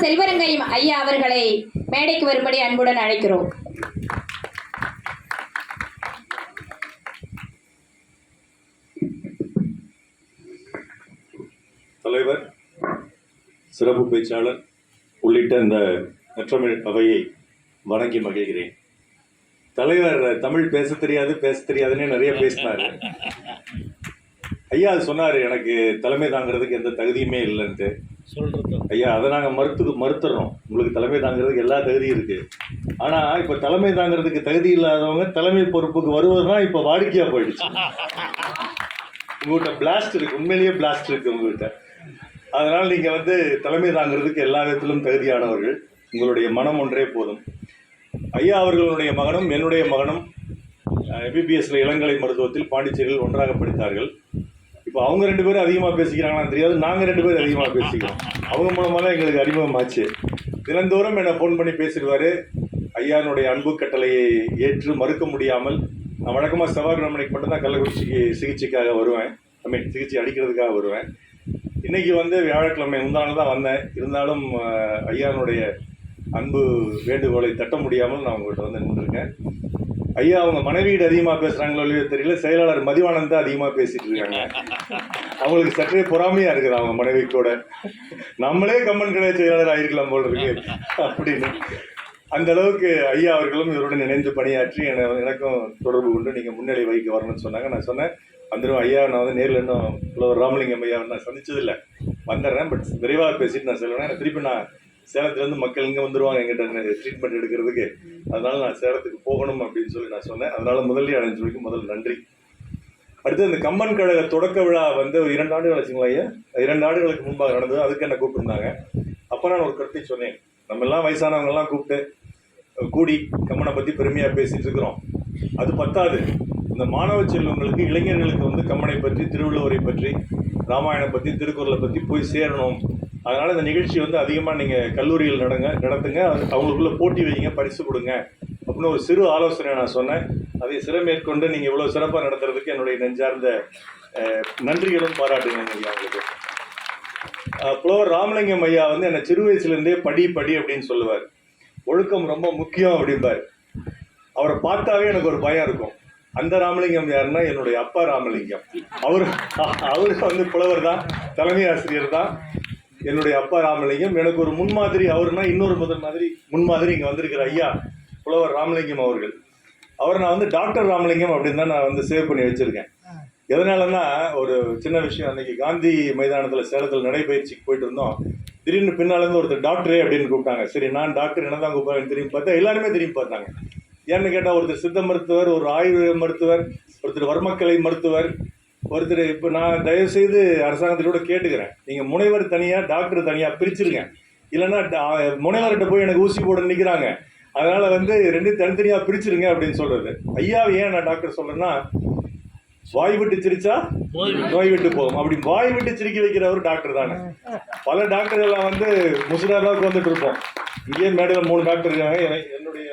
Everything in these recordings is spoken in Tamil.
செல்வரங்கையும் ஐயா அவர்களை மேடைக்கு வரும்படி அன்புடன் அழைக்கிறோம். தலைவர், சிறப்பு பேச்சாளர் உள்ளிட்ட இந்த நற்றமிழ் அவையை வணங்கி மகிழ்கிறேன். தலைவர் தமிழ் பேச தெரியாதுன்னே நிறைய பேசினாரு. ஐயா அது சொன்னார், எனக்கு தலைமை தாங்கிறதுக்கு எந்த தகுதியுமே இல்லைன்ட்டு. ஐயா அதை நாங்கள் மறுத்துறோம். உங்களுக்கு தலைமை தாங்கிறதுக்கு எல்லா தகுதியும் இருக்குது. ஆனால் இப்போ தலைமை தாங்கிறதுக்கு தகுதி இல்லாதவங்க தலைமை பொறுப்புக்கு வருவது தான் இப்போ வாடிக்கையாக போயிடுச்சு. உங்கள்கிட்ட பிளாஸ்ட் இருக்குது, உண்மையிலேயே பிளாஸ்ட் இருக்குது உங்கள்கிட்ட. அதனால் நீங்கள் தலைமை தாங்கிறதுக்கு எல்லா விதத்திலும் தகுதியானவர்கள். உங்களுடைய மனம் ஒன்றே போதும். ஐயா அவர்களுடைய மகனும் என்னுடைய மகனும் எம்பிபிஎஸ்ல இளங்கலை மருத்துவத்தில் பாண்டிச்சேரியில் ஒன்றாக படித்தார்கள். இப்போ அவங்க 2 பேரும் அதிகமாக பேசிக்கிறாங்களான்னு தெரியாது, நாங்கள் 2 பேரும் அதிகமாக பேசிக்கிறோம். அவங்க மூலமாக தான் எங்களுக்கு அறிமுகமாச்சு. தினந்தோறும் என்னை ஃபோன் பண்ணி பேசிடுவார். ஐயானுடைய அன்பு கட்டளையை ஏற்று மறுக்க முடியாமல், நான் வழக்கமாக செவ்வாய்க்கிழமைக்கு மட்டும்தான் கள்ளக்குறிச்சிக்கு சிகிச்சைக்காக வருவேன். சிகிச்சை அளிக்கிறதுக்காக வருவேன். இன்றைக்கி வியாழக்கிழமை முந்தான தான் வந்தேன். இருந்தாலும் ஐயானுடைய அன்பு வேண்டுகோளை தட்ட முடியாமல் நான் உங்கள்கிட்ட நின்றுருக்கேன். ஐயா அவங்க மனைவியிட அதிகமாக பேசுகிறாங்களோ இல்லையோ தெரியல, செயலாளர் மதிவானந்த் தான் அதிகமாக பேசிகிட்டு இருக்காங்க. அவங்களுக்கு சற்றே பொறாமையாக இருக்குது அவங்க மனைவி கூட. நம்மளே கம்மன் கடை செயலாளர் ஆகிருக்கலாம் போல் இருக்கு அப்படின்னு. அந்த அளவுக்கு ஐயா அவர்களும் இவருடன் இணைந்து பணியாற்றி எனக்கும் தொடர்பு கொண்டு நீங்கள் முன்னிலை வகிக்க வரணும்னு சொன்னாங்க. நான் சொன்னேன், வந்துடும் ஐயா, நான் நேரில் இன்னும் புலவர் ராமலிங்கம் ஐயா நான் சந்திச்சதில்லை, வந்துடுறேன், பட் விரைவாக பேசிட்டு நான் சொல்லுவேன். திருப்பி நான் சேலத்துலேருந்து மக்கள் இங்கே வந்துடுவாங்க எங்கிட்ட ட்ரீட்மெண்ட் எடுக்கிறதுக்கு, அதனால நான் சேலத்துக்கு போகணும் அப்படின்னு சொல்லி நான் சொன்னேன். அதனால முதல்ல அடைஞ்சு முதல் நன்றி. அடுத்து இந்த கம்மன் கழக தொடக்க விழா 2 ஆண்டுகள் ஆச்சுங்களா ஐயா? 2 ஆண்டுகளுக்கு முன்பாக நடந்தது. அதுக்கு என்ன கூப்பிட்டுருந்தாங்க. அப்போ நான் ஒரு கருத்தை சொன்னேன், நம்ம எல்லாம் வயசானவங்கெல்லாம் கூப்பிட்டு கூடி கம்மனை பற்றி பெருமையாக பேசிட்டு இருக்கிறோம். அது பத்தாது, இந்த மாணவ செல்வங்களுக்கு இளைஞர்களுக்கு கம்மனை பற்றி, திருவள்ளுவரை பற்றி, ராமாயணம் பற்றி, திருக்குறளை பற்றி போய் சேரணும். அதனால் இந்த நிகழ்ச்சி அதிகமாக நீங்கள் கல்லூரிகள் நடத்துங்க, அவங்களுக்குள்ள போட்டி வைங்க, பரிசு கொடுங்க அப்படின்னு ஒரு சிறு ஆலோசனை நான் சொன்னேன். அதை சிறமேற்கொண்டு நீங்கள் இவ்வளோ சிறப்பாக நடத்துறதுக்கு என்னுடைய நெஞ்சார்ந்த நன்றிகளும் பாராட்டுங்க அவங்களுக்கு. புலவர் ராமலிங்கம் ஐயா என்னை சிறு வயசுலேருந்தே படி அப்படின்னு சொல்லுவார். ஒழுக்கம் ரொம்ப முக்கியம் அப்படிம்பார். அவரை பார்த்தாவே எனக்கு ஒரு பயம் இருக்கும். அந்த ராமலிங்கம் யாருன்னா என்னுடைய அப்பா ராமலிங்கம். அவரு புலவர் தான், தலைமை ஆசிரியர் தான். என்னுடைய அப்பா ராமலிங்கம் எனக்கு ஒரு முன்மாதிரி. அவருனா இன்னொரு முன்மாதிரி இங்கே வந்திருக்கிற ஐயா புலவர் ராமலிங்கம் அவர்கள். அவர் நான் டாக்டர் ராமலிங்கம் அப்படின்னு தான் நான் சேவ் பண்ணி வச்சுருக்கேன். எதனாலன்னா, ஒரு சின்ன விஷயம், அன்றைக்கி காந்தி மைதானத்தில் சேலத்தில் நடைபயிற்சிக்கு போயிட்டு இருந்தோம். திடீர்னு பின்னாலேருந்து ஒருத்தர் டாக்டரே அப்படின்னு கூப்பிட்டாங்க. சரி, நான் டாக்டர் என்ன தான் கூப்பிட்றேன்னு திரும்பி பார்த்தா எல்லாருமே திரும்பி பார்த்தாங்க. ஏன்னு கேட்டால், ஒருத்தர் சித்த மருத்துவர், ஒரு ஆயுர்வேத மருத்துவர், ஒருத்தர் வர்மக்கலை மருத்துவர், ஒருத்தர். இப்போ நான் தயவுசெய்து அரசாங்கத்திலோட கேட்டுக்கிறேன், நீங்கள் முனைவர் தனியாக டாக்டர் தனியாக பிரிச்சுருங்க. இல்லைன்னா முனைவர்கிட்ட போய் எனக்கு ஊசி போட நிற்கிறாங்க. அதனால் 2 தனித்தனியாக பிரிச்சுருங்க அப்படின்னு சொல்கிறது. ஐயாவை ஏன் நான் டாக்டர் சொல்கிறேன்னா, வாய் விட்டு சிரிச்சா நோய் விட்டு போகும். அப்படி வாய் விட்டு சிரிக்க வைக்கிறவர் டாக்டர் தானே. பல டாக்டர் எல்லாம் முசுடாராவுக்கு வந்துட்டு இருப்போம். இங்கேயே மேடையில் 3 டாக்டர் இருக்காங்க. என்னுடைய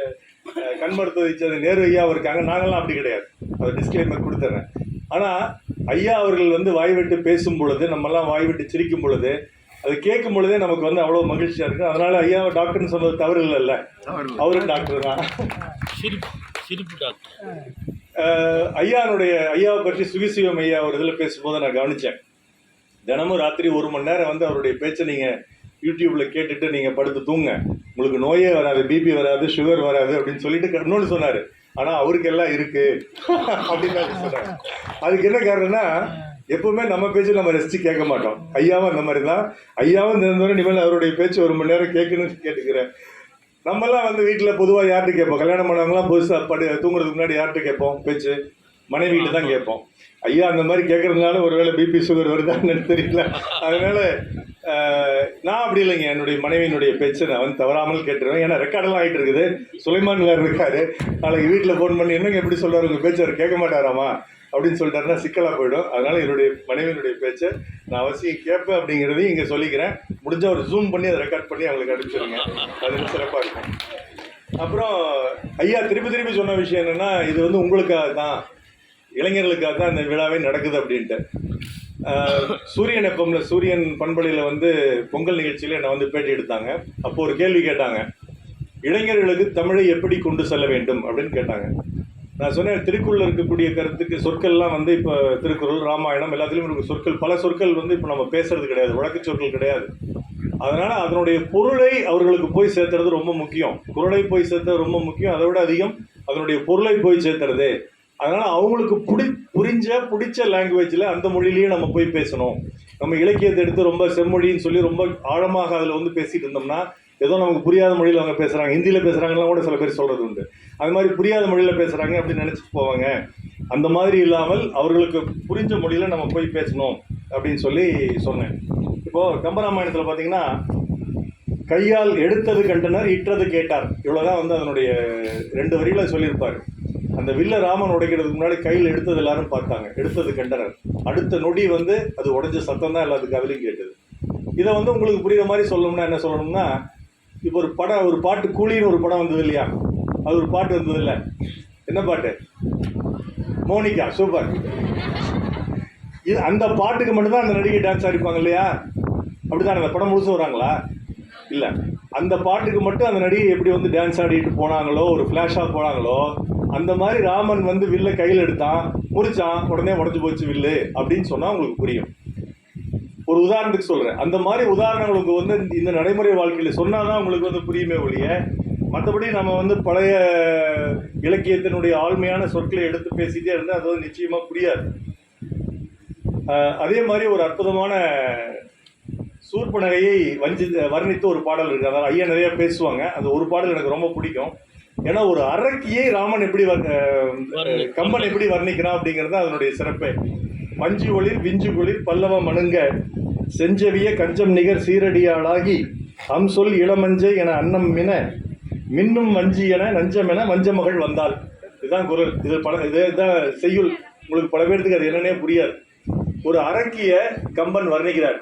கண் மருத்துவ நேரு ஐயாவும் இருக்காங்க. நாங்கள்லாம் அப்படி கிடையாது. அதை டிஸ்க்ளைமர் கொடுத்துட்றேன். ஆனால் ஐயா அவர்கள் வாய் விட்டு பேசும் பொழுது, நம்மெல்லாம் வாய் விட்டு சிரிக்கும் பொழுது, அது கேட்கும் பொழுதே நமக்கு அவ்வளோ மகிழ்ச்சியாக இருக்குது. அதனால ஐயா டாக்டர்னு சொன்னது தவறு இல்லைல்ல, அவரும் டாக்டர் தான். ஐயாவை பற்றி சுகிசிவம் ஐயா ஒரு இதில் பேசும்போது நான் கவனித்தேன். தினமும் ராத்திரி 1 மணி நேரம் அவருடைய பேச்சை நீங்கள் யூடியூப்பில் கேட்டுட்டு நீங்கள் படுத்து தூங்க, உங்களுக்கு நோயே வராது, பிபி வராது, சுகர் வராது அப்படின்னு சொல்லிட்டு இன்னொன்று சொன்னார். ஆனால் அவருக்கு எல்லாம் இருக்குது அப்படின்னு சொன்னார். அதுக்கு என்ன காரணம்னா, எப்பவுமே நம்ம பேச்சு நம்ம ரசித்து கேட்க மாட்டோம். ஐயாவும் அந்த மாதிரி தான். ஐயாவும் தினந்தோறும் இனிமேல் அவருடைய பேச்சு 1 மணி நேரம் கேட்கணும்னு கேட்டுக்கிறேன். நம்மெல்லாம் வீட்டில் பொதுவாக யார்கிட்ட கேட்போம்? கல்யாணம் பண்ணவங்களாம் புதுசாக தூங்குறதுக்கு முன்னாடி யார்கிட்ட கேட்போம்? பேச்சு மனைவிகிட்ட தான் கேட்போம். ஐயா அந்த மாதிரி கேட்கறதுனால ஒருவேளை பிபி சுகர் வருதான்னு தெரியல. அதனால நான் அப்படி இல்லைங்க, என்னுடைய மனைவியினுடைய பேச்சை நான் தவறாமல் கேட்டுருவேன். ஏன்னா ரெக்கார்டெல்லாம் ஆகிட்டு இருக்குது. சுலைமான் வேறு இருக்காரு. நாளைக்கு வீட்டில் ஃபோன் பண்ணி என்னங்க எப்படி சொல்கிறார், உங்கள் பேச்சு அவர் கேட்க மாட்டாராமா அப்படின்னு சொல்லிட்டாருன்னா சிக்கலாக போயிடும். அதனால் என்னுடைய மனைவியினுடைய பேச்சை நான் அவசியம் கேட்பேன் அப்படிங்கிறதையும் இங்கே சொல்லிக்கிறேன். முடிஞ்சால் ஒரு ஜூம் பண்ணி அதை ரெக்கார்ட் பண்ணி அவங்களுக்கு அனுப்பிச்சிடுங்க, அது சிறப்பாக இருக்கும். அப்புறம் ஐயா திருப்பி சொன்ன விஷயம் என்னென்னா, இது உங்களுக்காக தான், இளைஞர்களுக்காக தான் இந்த விழாவே நடக்குது அப்படின்ட்டு. சூரியன் எப்பம்ல சூரியன் பண்பலையில் வந்து பொங்கல் நிகழ்ச்சியில் என்னை வந்து பேட்டி எடுத்தாங்க. அப்போ ஒரு கேள்வி கேட்டாங்க, இளைஞர்களுக்கு தமிழை எப்படி கொண்டு செல்ல வேண்டும் அப்படின்னு கேட்டாங்க. நான் சொன்னேன், திருக்குறள் இருக்கக்கூடிய கருத்துக்கு சொற்கள்லாம் வந்து இப்போ திருக்குறள், ராமாயணம் எல்லாத்துலேயும் இருக்க சொற்கள், பல சொற்கள் வந்து இப்போ நம்ம பேசுறது கிடையாது, வழக்கு சொற்கள் கிடையாது. அதனால் அதனுடைய பொருளை அவர்களுக்கு போய் சேர்த்துறது ரொம்ப முக்கியம். குரலை போய் சேர்த்தது ரொம்ப முக்கியம், அதை விட அதிகம் அதனுடைய பொருளை போய் சேர்த்துறது. அதனால் அவங்களுக்கு பிடிச்ச லாங்குவேஜில் அந்த மொழியிலேயே நம்ம போய் பேசணும். நம்ம இலக்கியத்தை எடுத்து ரொம்ப செம்மொழின்னு சொல்லி ரொம்ப ஆழமாக அதில் வந்து பேசிகிட்டு இருந்தோம்னா ஏதோ நமக்கு புரியாத மொழியில் அவங்க பேசுகிறாங்க, ஹிந்தியில் பேசுகிறாங்கலாம் கூட சில பேர் சொல்கிறது உண்டு. அது மாதிரி புரியாத மொழியில் பேசுகிறாங்க அப்படின்னு நினச்சிட்டு போவாங்க. அந்த மாதிரி இல்லாமல் அவர்களுக்கு புரிஞ்ச மொழியில் நம்ம போய் பேசணும் அப்படின்னு சொல்லி சொன்னேன். இப்போது கம்பராமாயணத்தில் பார்த்தீங்கன்னா, கையால் எடுத்தது கண்டனர், இட்டது கேட்டார், இவ்வளோதான் வந்து அதனுடைய 2 வரிகளை சொல்லியிருப்பார். அந்த வில்ல ராமன் உடைக்கிறதுக்கு முன்னாடி கையில் எடுத்தது எல்லாரும் பார்த்தாங்க, எடுத்தது கண்டனர். அடுத்த நொடி வந்து அது உடைஞ்ச சத்தம் தான் எல்லாத்துக்கு அதுலேயும் கேட்டது. இதை வந்து உங்களுக்கு புரியுற மாதிரி சொல்லணும்னா என்ன சொல்லணும்னா, இப்போ ஒரு பாட்டு கூலின்னு ஒரு படம் வந்தது இல்லையா, அது ஒரு பாட்டு வந்தது இல்லை, என்ன பாட்டு? மோனிகா. சூப்பர். இது அந்த பாட்டுக்கு மட்டும்தான் அந்த நடிகை டான்ஸ் ஆடிப்பாங்க இல்லையா? அப்படிதான் அந்த படம் முழுசும் வராங்களா? இல்லை, அந்த பாட்டுக்கு மட்டும் அந்த நடிகை எப்படி வந்து டான்ஸ் ஆடிட்டு போனாங்களோ, ஒரு ஃப்ளாஷாக போனாங்களோ, அந்த மாதிரி ராமன் வந்து வில்ல கையில் எடுத்தான், முறிச்சான், உடனே உடஞ்சி போச்சு வில்லு அப்படின்னு சொன்னால் உங்களுக்கு புரியும். ஒரு உதாரணத்துக்கு சொல்கிறேன். அந்த மாதிரி உதாரணங்களுக்கு வந்து இந்த நடைமுறை வாழ்க்கையில் சொன்னால் தான் உங்களுக்கு வந்து புரியுமே ஒழிய, மற்றபடி நம்ம வந்து பழைய இலக்கியத்தினுடைய ஆழ்மையான சொற்களை எடுத்து பேசிட்டே இருந்தால் அது வந்து நிச்சயமாக புரியாது. அதே மாதிரி ஒரு அற்புதமான சூர்பனகையை வர்ணித்து ஒரு பாடல் இருக்குது. அதாவது ஐயா நிறைய பேசுவாங்க. அந்த ஒரு பாடல் எனக்கு ரொம்ப பிடிக்கும். ஏன்னா ஒரு அரக்கியை ராமன் எப்படி கம்பன் எப்படி வர்ணிக்கிறான் அப்படிங்கிறது அதனுடைய சிறப்பே. பஞ்சு ஒளிர் விஞ்சு குளிர் பல்லவ மணுங்க செஞ்சவிய கஞ்சம் நிகர் சீரடியாளாகி சொல் இளமஞ்சை என அன்னம் மின மின்னும் வஞ்சி என நஞ்சம் என வஞ்சமகள் வந்தாள். இதுதான் குரல். இதுதான் செய்யுள். உங்களுக்கு பல பேருக்கு அது என்னன்னே புரியாது. ஒரு அரக்கிய கம்பன் வர்ணிக்கிறார்.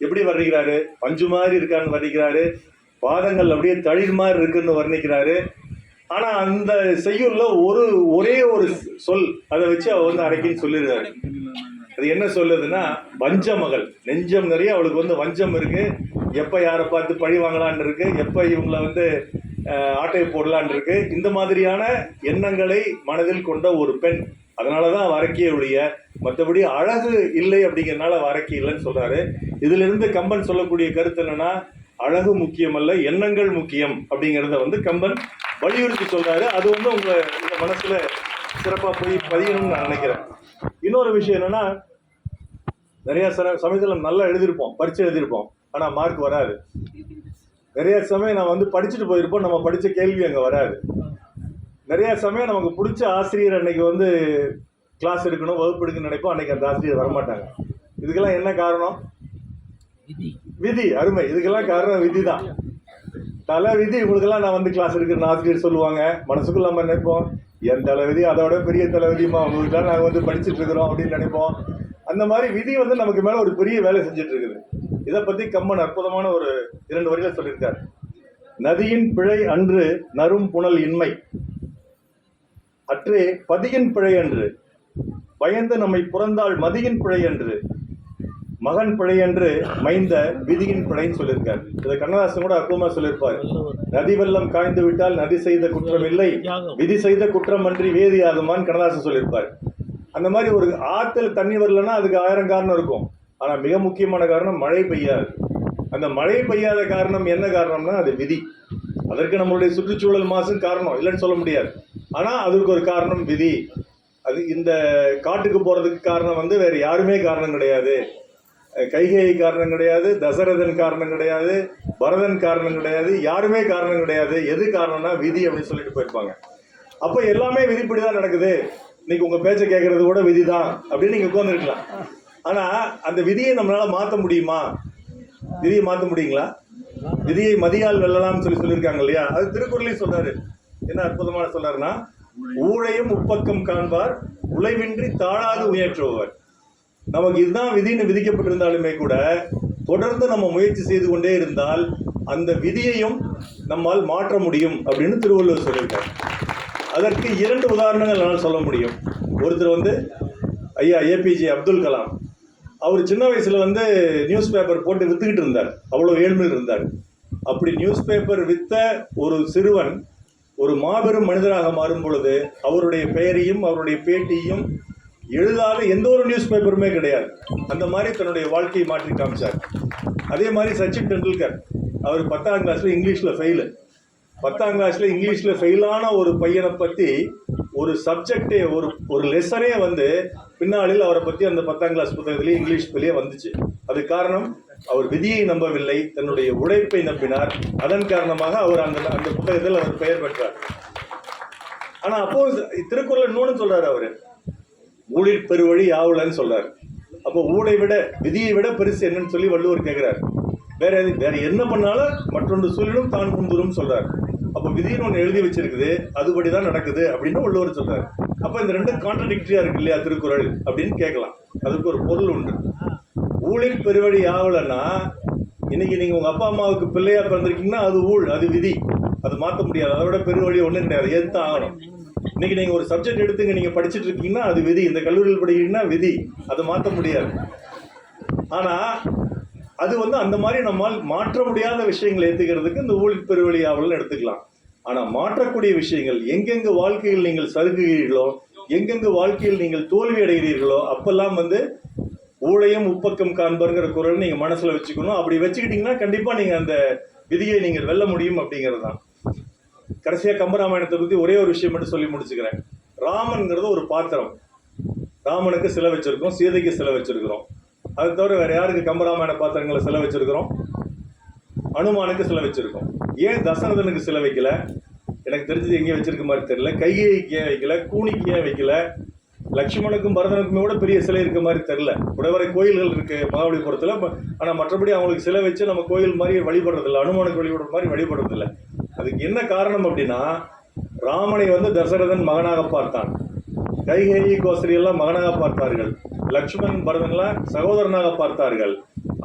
எப்படி வர்ணிக்கிறாரு? பஞ்சு மாதிரி இருக்கான்னு வர்ணிக்கிறாரு, பாதங்கள் அப்படியே தளிர் மாதிரி இருக்குன்னு வர்ணிக்கிறாரு. ஆனால் அந்த செய்யுள்ள ஒரே ஒரு சொல் அதை வச்சு அவ வந்து அரக்கின்னு சொல்லிடுறாரு. அது என்ன சொல்லுதுன்னா, வஞ்ச மகள், நெஞ்சம் நிறைய அவளுக்கு வந்து வஞ்சம் இருக்கு. எப்போ யாரை பார்த்து பழி வாங்கலான் இருக்கு, எப்போ இவங்களை வந்து ஆட்டையை போடலான் இருக்கு. இந்த மாதிரியான எண்ணங்களை மனதில் கொண்ட ஒரு பெண். அதனால தான் அரக்கியுடைய, மற்றபடி அழகு இல்லை அப்படிங்கிறதுனால அரக்கி இல்லைன்னு சொல்றாரு. இதிலிருந்து கம்பன் சொல்லக்கூடிய கருத்து என்னன்னா, அழகு முக்கியமல்ல, எண்ணங்கள் முக்கியம் அப்படிங்கிறத வந்து கம்பன் வலியுறுத்தி சொல்றாரு. அது வந்து உங்க மனசுல சிறப்பாக போய் பதியணும்னு நான் நினைக்கிறேன். இன்னொரு விஷயம் என்னன்னா, நிறைய சமயத்தில் நல்லா எழுதியிருப்போம், பரீட்சை எழுதியிருப்போம், ஆனால் மார்க் வராது. நிறைய சமயம் நான் வந்து படிச்சுட்டு போயிருப்போம், நம்ம படித்த கேள்வி அங்கே வராது. நிறைய சமயம் நமக்கு பிடிச்ச ஆசிரியர் அன்னைக்கு வந்து கிளாஸ் எடுக்கணும், வகுப்பு எடுக்கணும்னு நினைப்போம், அன்னைக்கு அந்த ஆசிரியர் வரமாட்டாங்க. இதுக்கெல்லாம் என்ன காரணம்? விதி. அருமை. இதுக்கெல்லாம் காரணம் விதி தான். தலை விதி. இவங்களுக்கெல்லாம் நான் வந்து கிளாஸ் எடுக்கிறேன் ஆசிரியர் சொல்லுவாங்க. மனசுக்குள்ள நம்ம நினைப்போம், என் தலைவிதி அதோட பெரிய தலைவிதிமா, அவங்களுக்குலாம் நாங்கள் வந்து படிச்சுட்டு இருக்கிறோம் அப்படின்னு நினைப்போம். அந்த மாதிரி விதி வந்து நமக்கு மேலே ஒரு பெரிய வேலை செஞ்சுட்டு இருக்குது. இதை பற்றி கம்பன் அற்புதமான ஒரு 2 வரியில சொல்லியிருக்காரு. நதியின் பிழை அன்று நரும் புனல் இன்மை, அற்றே பதியின் பிழை அன்று பயந்து நம்மை புறந்தாள் மதியின் பிழை அன்று மகன் பிழை என்று மைந்த விதியின் பிழைன்னு சொல்லியிருக்காரு. இதை கண்ணதாசன் கூட அற்புதமா சொல்லியிருப்பாரு. நதி வெள்ளம் காய்ந்து விட்டால் நதி செய்த குற்றம் இல்லை, விதி செய்த குற்றம் அன்றி வேதி ஆகுமான்னு கண்ணதாசன் சொல்லியிருப்பாரு. அந்த மாதிரி ஒரு ஆற்றுல தண்ணி வரலன்னா அதுக்கு 1000 காரணம் இருக்கும். ஆனால் மிக முக்கியமான காரணம் மழை பெய்யாது. அந்த மழை பெய்யாத காரணம் என்ன காரணம்னா அது விதி. அதற்கு நம்மளுடைய சுற்றுச்சூழல் மாசும் காரணம் இல்லைன்னு சொல்ல முடியாது. ஆனால் அதுக்கு ஒரு காரணம் விதி. அது இந்த காட்டுக்கு போகிறதுக்கு காரணம் வந்து வேறு யாருமே காரணம் கிடையாது. கைகேயி காரணம் கிடையாது, தசரதன் காரணம் கிடையாது, பரதன் காரணம் கிடையாது, யாருமே காரணம் கிடையாது. எது காரணம்னா விதி அப்படின்னு சொல்லிட்டு போயிருப்பாங்க. அப்போ எல்லாமே விதிப்படி தான் நடக்குது. இன்னைக்கு உங்கள் பேச்சை கேட்கறது கூட விதி தான் அப்படின்னு நீங்கள் உட்காந்துருக்கலாம். ஆனால் அந்த விதியை நம்மளால் மாற்ற முடியுமா? விதியை மாற்ற முடியுங்களா? விதியை மதியால் வெல்லலாம்னு சொல்லியிருக்காங்க இல்லையா? அது திருக்குறளையும் சொல்றாரு. என்ன அற்புதமான சொல்றாருன்னா, ஊழையும் உப்பக்கம் காண்பார் உழைவின்றி தாழாது உயற்றுவார். நமக்கு இதுதான் விதின்னு விதிக்கப்பட்டிருந்தாலுமே கூட தொடர்ந்து நம்ம முயற்சி செய்து கொண்டே இருந்தால் அந்த விதியையும் நம்மால் மாற்ற முடியும் அப்படின்னு திருவள்ளுவர் சொல்லியிருக்காரு. அதற்கு 2 உதாரணங்கள் என்னால் சொல்ல முடியும். ஒருத்தர் வந்து ஐயா ஏபிஜே அப்துல் கலாம். அவர் சின்ன வயசுல வந்து நியூஸ் பேப்பர் போட்டு வித்துக்கிட்டு இருந்தார், அவ்வளோ ஏழ்மையில் இருந்தார். அப்படி நியூஸ் பேப்பர் வித்த ஒரு சிறுவன் ஒரு மாபெரும் மனிதராக மாறும் பொழுது அவருடைய பெயரையும் அவருடைய பேட்டியும் எழுதாத எந்த ஒரு நியூஸ் பேப்பருமே கிடையாது. அந்த மாதிரி தன்னுடைய வாழ்க்கையை மாற்றி காமிச்சார். அதே மாதிரி சச்சின் டெண்டுல்கர், அவர் 10ஆம் கிளாஸில் இங்கிலீஷில் ஃபெயிலு. 10ஆம் கிளாஸில் இங்கிலீஷில் ஃபெயிலான ஒரு பையனை பற்றி ஒரு சப்ஜெக்டே ஒரு லெசனே வந்து பின்னாளில் அவரை பற்றி அந்த 10ஆம் கிளாஸ் புத்தகத்திலேயே இங்கிலீஷ்லேயே வந்துச்சு. அது காரணம் அவர் விதியை நம்பவில்லை, தன்னுடைய உழைப்பை நம்பினார். அதன் காரணமாக அவர் அந்த புத்தகத்தில் அவர் பெயர் பெற்றார். ஆனால் அப்போ திருக்குறள் இன்னொன்று சொல்றாரு, அவர் ஊழிற் பெருவழி யாவுலன்னு சொல்றாரு. அப்போ ஊழை விட விதியை விட பெருசு என்னன்னு சொல்லி வள்ளுவர் கேட்கிறார். வேற என்ன பண்ணாலும் மற்றொன்று சொல்லிடும் தான் குந்துரும் சொல்றாரு. அப்போ விதின்னு ஒன்று எழுதி வச்சிருக்குது, அதுபடிதான் நடக்குது அப்படின்னு வள்ளுவர் சொல்றாரு. அப்போ இந்த ரெண்டு கான்ட்ரடிக்டரியா இருக்கு இல்லையா திருக்குறள் அப்படின்னு கேட்கலாம். அதுக்கு ஒரு பொருள் உண்டு. ஊழிற் பெருவழி யாவலன்னா, இன்னைக்கு நீங்க உங்க அப்பா அம்மாவுக்கு பிள்ளையா பிறந்திருக்கீங்கன்னா அது ஊழ், அது விதி, அது மாற்ற முடியாது. அதை விட பெருவழி ஒன்றும் கிடையாது, ஏற்று ஆகணும். இன்னைக்கு நீங்க ஒரு சப்ஜெக்ட் எடுத்துங்க, நீங்க படிச்சுட்டு இருக்கீங்கன்னா அது விதி, இந்த கல்லூரியில் படிக்கிறீங்கன்னா விதி, அதை மாற்ற முடியாது. ஆனா அது வந்து அந்த மாதிரி நம்மால் மாற்ற முடியாத விஷயங்களை ஏற்றுக்கிறதுக்கு இந்த ஊழிற் பெருவழி யாவல்னு எடுத்துக்கலாம். ஆனா மாற்றக்கூடிய விஷயங்கள், எங்கெங்க வாழ்க்கையில் நீங்கள் சறுகுகிறீர்களோ, எங்கெங்க வாழ்க்கையில் நீங்கள் தோல்வி அடைகிறீர்களோ, அப்பெல்லாம் வந்து ஊழையும் உப்பக்கம் காண்பர்ங்கிற குரல் நீங்க மனசுல வச்சுக்கணும். அப்படி வச்சுக்கிட்டீங்கன்னா கண்டிப்பா நீங்க அந்த விதியை நீங்கள் வெல்ல முடியும் அப்படிங்கிறது தான். கடைசியா கம்பராமாயணத்தை பத்தி ஒரே ஒரு விஷயம் மட்டும் சொல்லி முடிச்சுக்கிறேன். ராமன்ங்கிறது ஒரு பாத்திரம். ராமனுக்கு சிலை வச்சிருக்கோம், சீதைக்கு சிலை வச்சிருக்கிறோம். அது தவிர வேற யாருக்கு கம்பராமாயண பாத்திரங்களை சிலை வச்சிருக்கிறோம்? அனுமானுக்கு சிலை வச்சிருக்கோம். ஏன் தசரதனுக்கு சிலை வைக்கல? எனக்கு தெரிஞ்சது எங்கேயும் வச்சிருக்க மாதிரி தெரியல. கைகேயிக்கு ஏன் வைக்கல? கூனிக்கு ஏன் வைக்கல? லட்சுமணுக்கும் பரதனுக்குமே கூட பெரிய சிலை இருக்க மாதிரி தெரியல. உடவரை கோயில்கள் இருக்கு மகாபலிபுரத்துல, ஆனா மற்றபடி அவங்களுக்கு சிலை வச்சு நம்ம கோயில் மாதிரி வழிபடுறதில்லை, அனுமானுக்கு வழிபடுற மாதிரி வழிபடுறதில்லை. அதுக்கு என்ன காரணம் அப்படின்னா, ராமனை வந்து தசரதன் மகனாக பார்த்தான், கைகேயி கோசரி எல்லாம் மகனாக பார்த்தார்கள், லட்சுமணன் பரதன்லாம் சகோதரனாக பார்த்தார்கள்.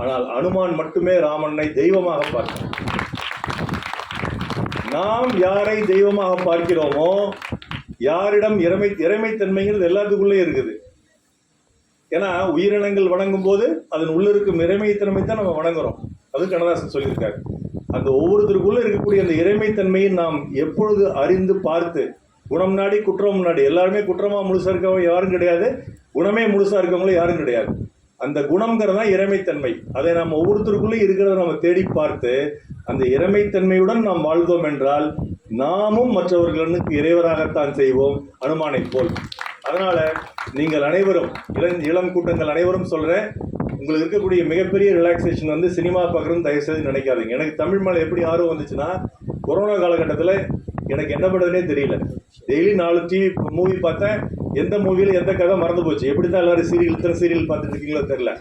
ஆனால் அனுமான் மட்டுமே ராமனை தெய்வமாக பார்த்தார். நாம் யாரை தெய்வமாக பார்க்கிறோமோ, யாரிடம் இறைமைத்தன்மைங்கிறது எல்லாத்துக்குள்ளே இருக்குது. ஏன்னா உயிரினங்கள் வணங்கும் போது அதன் உள்ள இருக்கும் இறைமைத்தன்மை தான் நம்ம வணங்குறோம். அது கண்ணதாசன் சொல்லியிருக்காரு. அந்த ஒவ்வொருத்தருக்குள்ள இருக்கக்கூடிய அந்த இறைமைத்தன்மையை நாம் எப்பொழுது அறிந்து பார்த்து, குணம் நாடி குற்றம் நாடி, எல்லாருமே குற்றமா முழுசா இருக்கவங்க யாரும் கிடையாது, குணமே முழுசா இருக்கவங்களும் யாரும் கிடையாது. அந்த குணம்ங்கிறது தான் இறைமைத்தன்மை. அதை நாம் ஒவ்வொருத்தருக்குள்ளே இருக்கிறத நம்ம தேடி பார்த்து அந்த இறைமைத்தன்மையுடன் நாம் வாழ்ந்தோம் என்றால் நாமும் மற்றவர்களுக்கு இறைவராகத்தான் செய்வோம், அனுமானை போல். அதனால நீங்கள் அனைவரும், இளம் கூட்டங்கள் அனைவரும் சொல்றேன், உங்களுக்கு இருக்கக்கூடிய மிகப்பெரிய ரிலாக்ஸேஷன் வந்து சினிமா பார்க்குறதுன்னு தயவுசெய்து நினைக்காதீங்க. எனக்கு தமிழ் மேலே எப்படி ஆர்வம் வந்துச்சுன்னா, கொரோனா காலகட்டத்தில் எனக்கு என்ன பண்ணுறதுனே தெரியல. டெய்லி 4 மூவி பார்த்தேன். எந்த மூவியில் எந்த கதை மறந்து போச்சு. எப்படி தான் எல்லாரும் சீரியல் பார்த்துட்டு இருக்கீங்களோ தெரியல.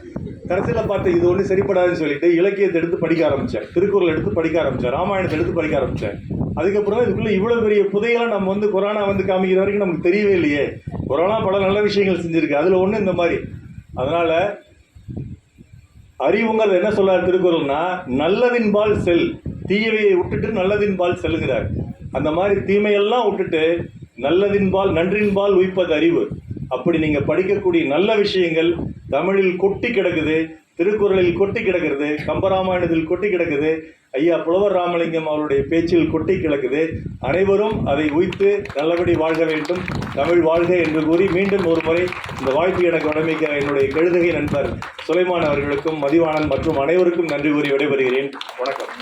கடைசியில் பார்த்து இது ஒன்றும் சரிப்படாதுன்னு சொல்லிட்டு இலக்கியத்தை எடுத்து படிக்க ஆரம்பித்தேன், திருக்குறள் எடுத்து படிக்க ஆரம்பித்தேன், ராமாயணத்தை எடுத்து படிக்க ஆரம்பித்தேன். அதுக்கப்புறம் தான் இதுக்குள்ளே இவ்வளோ பெரிய புதையெல்லாம் நம்ம வந்து கொரோனா வந்து காமிக்கிற வரைக்கும் நமக்கு தெரியவே இல்லையே. கொரோனா பல நல்ல விஷயங்கள் செஞ்சுருக்கு, அதில் ஒன்று இந்த மாதிரி. அதனால் அறிவுங்கிறது என்ன சொல்றாரு திருக்குறள்னா, நல்லதின்பால் செல், தீயவையை விட்டுட்டு நல்லதின்பால் செல்லுகிறார். அந்த மாதிரி தீமையெல்லாம் விட்டுட்டு நல்லதின்பால் நன்றின்பால் உய்ப்பது அறிவு. அப்படி நீங்க படிக்கக்கூடிய நல்ல விஷயங்கள் தமிழில் கொட்டி கிடக்குது, திருக்குறளில் கொட்டி கிடக்கிறது, கம்பராமாயணத்தில் கொட்டி கிடக்குது, ஐயா புலவர் ராமலிங்கம் அவருடைய பேச்சில் கொட்டி கிடக்குது. அனைவரும் அதை உய்த்து நல்லபடி வாழ்க வேண்டும், தமிழ் வாழ்க என்று கூறி மீண்டும் ஒரு முறை இந்த வாய்ப்பு எனக்கு வழங்கிய என்னுடைய கழுதகை நண்பர் சுலைமான் அவர்களுக்கும் மதிவாணன் மற்றும் அனைவருக்கும் நன்றி கூறி விடைபெறுகிறேன். வணக்கம்.